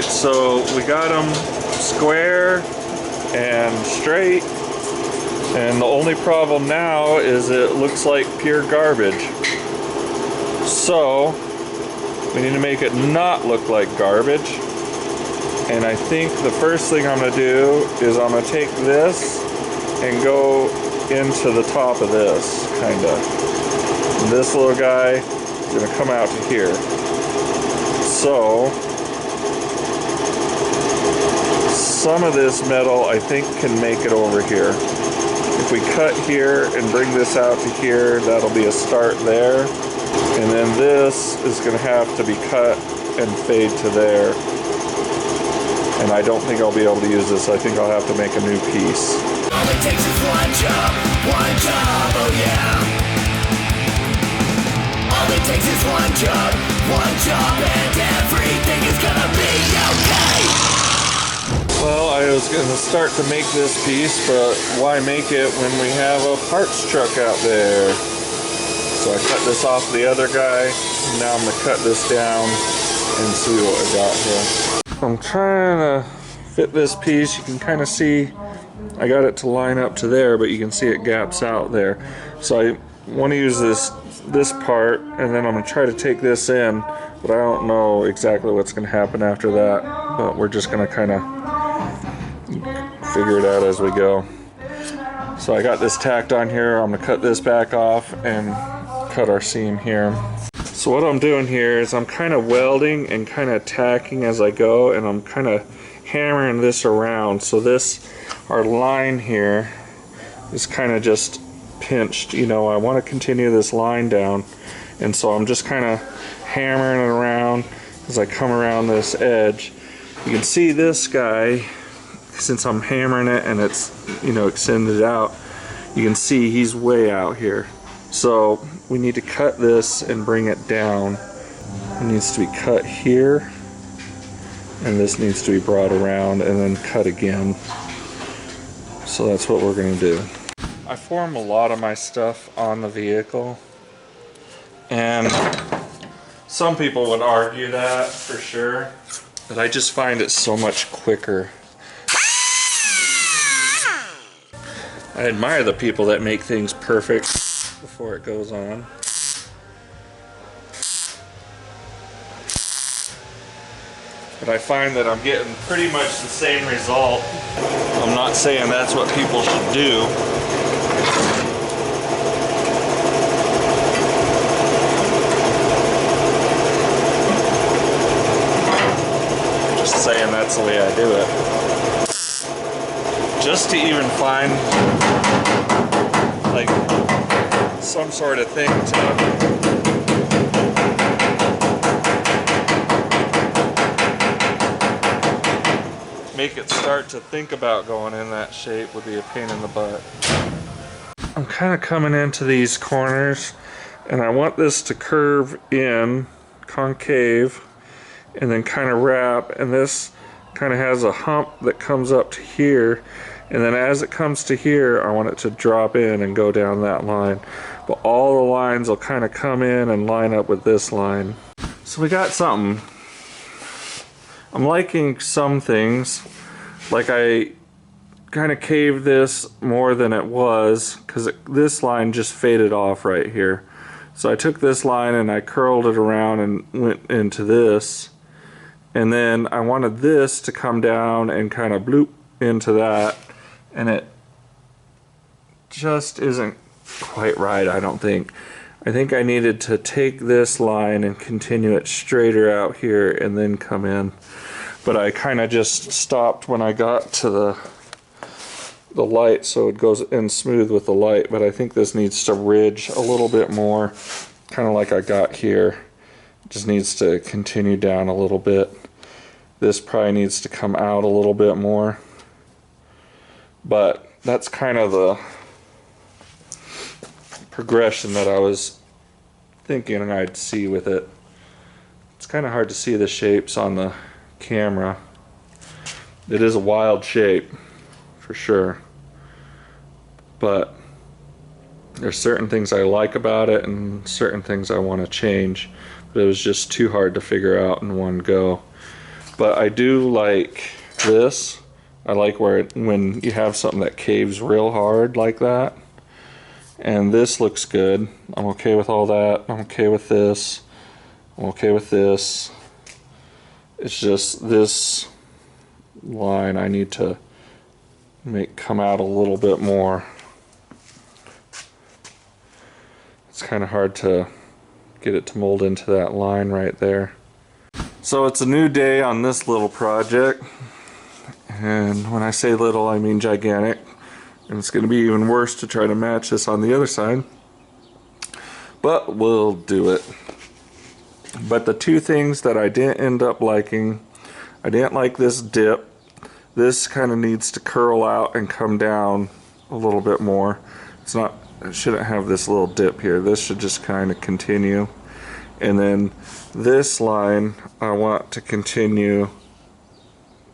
Alright, so we got them square and straight, and the only problem now is it looks like pure garbage. So we need to make it not look like garbage. And I think the first thing I'm going to do is I'm going to take this and go into the top of this, kind of. This little guy is going to come out to here. So some of this metal I think can make it over here. If we cut here and bring this out to here, that'll be a start there. And then this is going to have to be cut and fade to there. And I don't think I'll be able to use this. I think I'll have to make a new piece. All it takes is one job, oh yeah. All it takes is one job, and everything is gonna be okay. Well, I was gonna start to make this piece, but why make it when we have a parts truck out there? So I cut this off the other guy. Now I'm gonna cut this down and see what I got here. I'm trying to fit this piece. You can kind of see I got it to line up to there, but you can see it gaps out there. So I want to use this part, and then I'm going to try to take this in, but I don't know exactly what's going to happen after that. But we're just going to kind of figure it out as we go. So I got this tacked on here. I'm going to cut this back off and cut our seam here. So what I'm doing here is I'm kind of welding and kind of tacking as I go, and I'm kind of hammering this around. So this, our line here is kind of just pinched. You know, I want to continue this line down, and so I'm just kind of hammering it around as I come around this edge. You can see this guy, since I'm hammering it and it's, you know, extended out, you can see he's way out here. So we need to cut this and bring it down. It needs to be cut here, and this needs to be brought around and then cut again. So that's what we're going to do. I form a lot of my stuff on the vehicle, and some people would argue that for sure, but I just find it so much quicker. I admire the people that make things perfect before it goes on. But I find that I'm getting pretty much the same result. I'm not saying that's what people should do. I'm just saying that's the way I do it. Just to even find like some sort of thing to make it start to think about going in that shape would be a pain in the butt. I'm kind of coming into these corners, and I want this to curve in, concave, and then kind of wrap, and this kind of has a hump that comes up to here, and then as it comes to here I want it to drop in and go down that line. But all the lines will kind of come in and line up with this line. So we got something. I'm liking some things. Like I kind of caved this more than it was because this line just faded off right here. So I took this line and I curled it around and went into this. And then I wanted this to come down and kind of bloop into that. And it just isn't quite right, I don't think. I think I needed to take this line and continue it straighter out here and then come in. But I kind of just stopped when I got to the light, so it goes in smooth with the light. But I think this needs to ridge a little bit more, kind of like I got here. It just needs to continue down a little bit. This probably needs to come out a little bit more. But that's kind of the progression that I was thinking I'd see with it. It's kind of hard to see the shapes on the camera. It is a wild shape for sure, but there's certain things I like about it and certain things I want to change, but it was just too hard to figure out in one go. But I do like this. I like when you have something that caves real hard like that. And this looks good. I'm okay with all that. I'm okay with this. I'm okay with this. It's just this line I need to make come out a little bit more. It's kind of hard to get it to mold into that line right there. So it's a new day on this little project, and when I say little I mean gigantic, and it's going to be even worse to try to match this on the other side, but we'll do it. But the two things that I didn't end up liking, I didn't like this dip. This kind of needs to curl out and come down a little bit more. It shouldn't have this little dip here. This should just kind of continue. And then this line I want to continue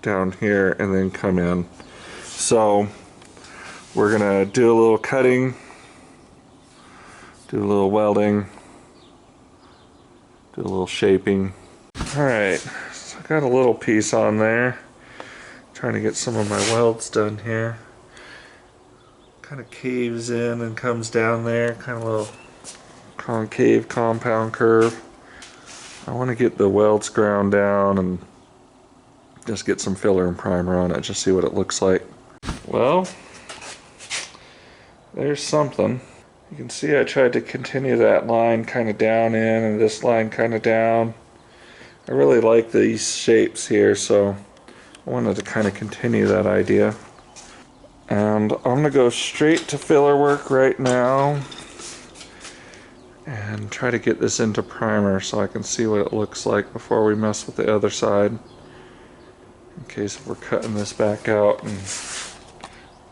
down here and then come in. So we're gonna do a little cutting, do a little welding, do a little shaping. Alright, so I got a little piece on there. Trying to get some of my welds done here. Kind of caves in and comes down there, kind of a little concave compound curve. I want to get the welds ground down and just get some filler and primer on it, just see what it looks like. Well, there's something. You can see I tried to continue that line kind of down in and this line kind of down. I really like these shapes here, so I wanted to kind of continue that idea. And I'm going to go straight to filler work right now and try to get this into primer so I can see what it looks like before we mess with the other side, in case if we're cutting this back out and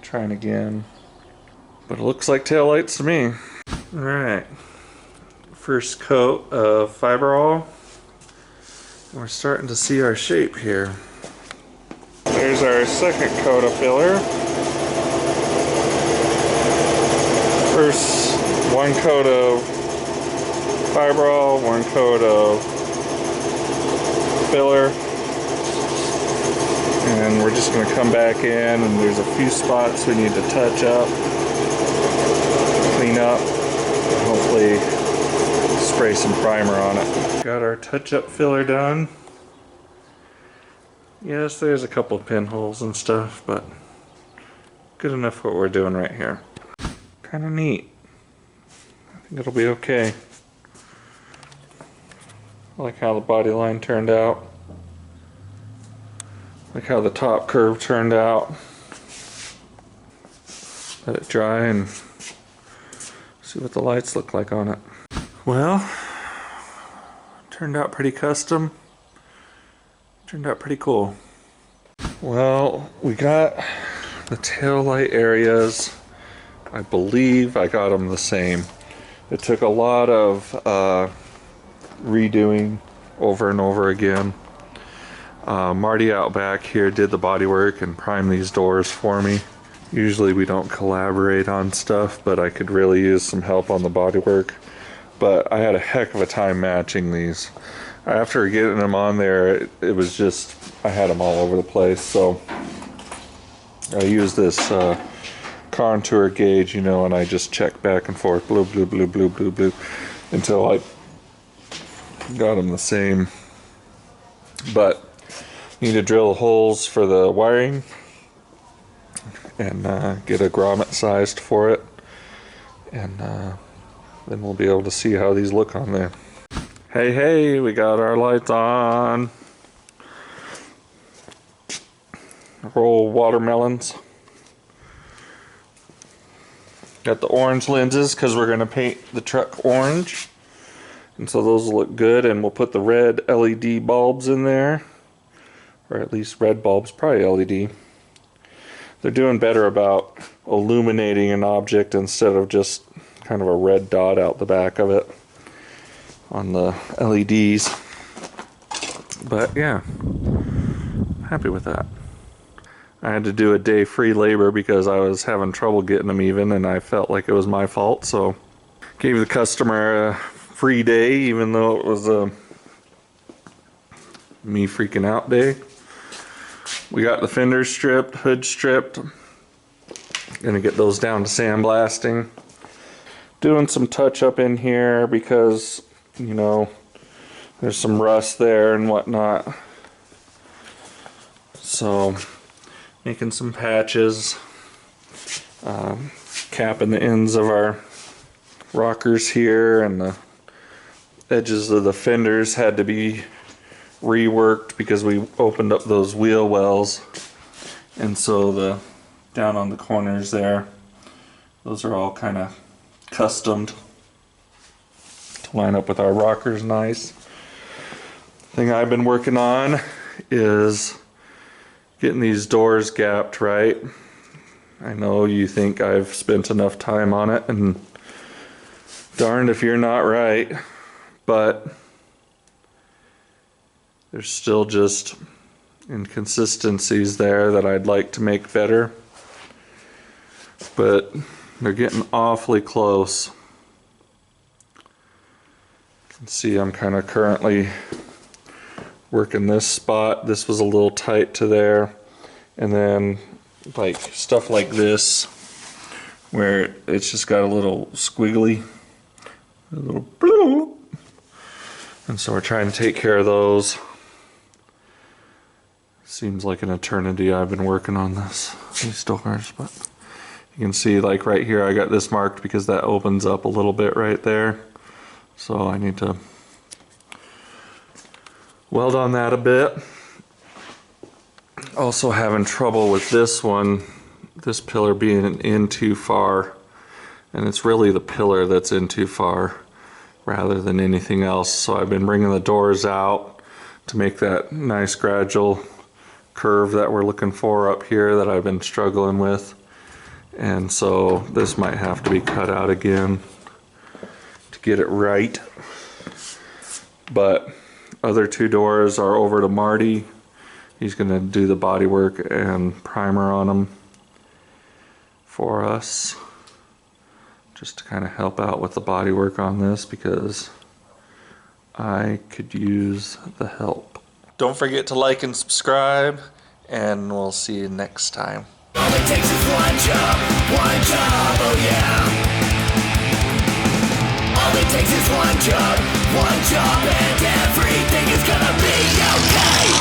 trying again. But it looks like taillights to me. Alright, first coat of fiberall. We're starting to see our shape here. There's our second coat of filler. First, one coat of fiberall, one coat of filler, and we're just going to come back in, and there's a few spots we need to touch up, clean up, and hopefully spray some primer on it. Got our touch-up filler done. Yes, there's a couple of pinholes and stuff, but good enough what we're doing right here. Kind of neat. I think it'll be okay. I like how the body line turned out. I like how the top curve turned out. Let it dry and see what the lights look like on it. Well, turned out pretty custom. Turned out pretty cool. Well, we got the tail light areas. I believe I got them the same. It took a lot of redoing over and over again. Marty out back here did the body work and primed these doors for me. Usually we don't collaborate on stuff, but I could really use some help on the body work. But I had a heck of a time matching these. After getting them on there, it was just, I had them all over the place. So I used this contour gauge, you know, and I just checked back and forth, blue, blue, blue, blue, blue, blue, until I got them the same. But need to drill holes for the wiring and get a grommet sized for it, and then we'll be able to see how these look on there. Hey, hey, we got our lights on. Roll watermelons. Got the orange lenses because we're going to paint the truck orange, and so those will look good, and we'll put the red LED bulbs in there, or at least red bulbs, probably LED. They're doing better about illuminating an object instead of just kind of a red dot out the back of it on the LEDs. But yeah, happy with that. I had to do a day free labor because I was having trouble getting them even, and I felt like it was my fault, so gave the customer a free day even though it was a me freaking out day. We got the fenders stripped, hood stripped. Gonna get those down to sandblasting. Doing some touch up in here because, you know, there's some rust there and whatnot. So, making some patches. Capping the ends of our rockers here, and the edges of the fenders had to be reworked because we opened up those wheel wells, and so the down on the corners there, those are all kind of customed to line up with our rockers nice. Thing I've been working on is getting these doors gapped right. I know you think I've spent enough time on it, and darned if you're not right, but there's still just inconsistencies there that I'd like to make better, but they're getting awfully close. You can see I'm kind of currently working this spot. This was a little tight to there, and then like stuff like this where it's just got a little squiggly, a little bloop. And so we're trying to take care of those. Seems like an eternity I've been working on these doors, but you can see like right here I got this marked because that opens up a little bit right there. So I need to weld on that a bit. Also having trouble with this one, this pillar being in too far, and it's really the pillar that's in too far rather than anything else. So I've been bringing the doors out to make that nice gradual curve that we're looking for up here that I've been struggling with, and so this might have to be cut out again to get it right. But other two doors are over to Marty. He's going to do the body work and primer on them for us, just to kind of help out with the body work on this because I could use the help. Don't forget to like and subscribe, and we'll see you next time. All it takes is one job, oh yeah. All it takes is one job, and everything is gonna be okay.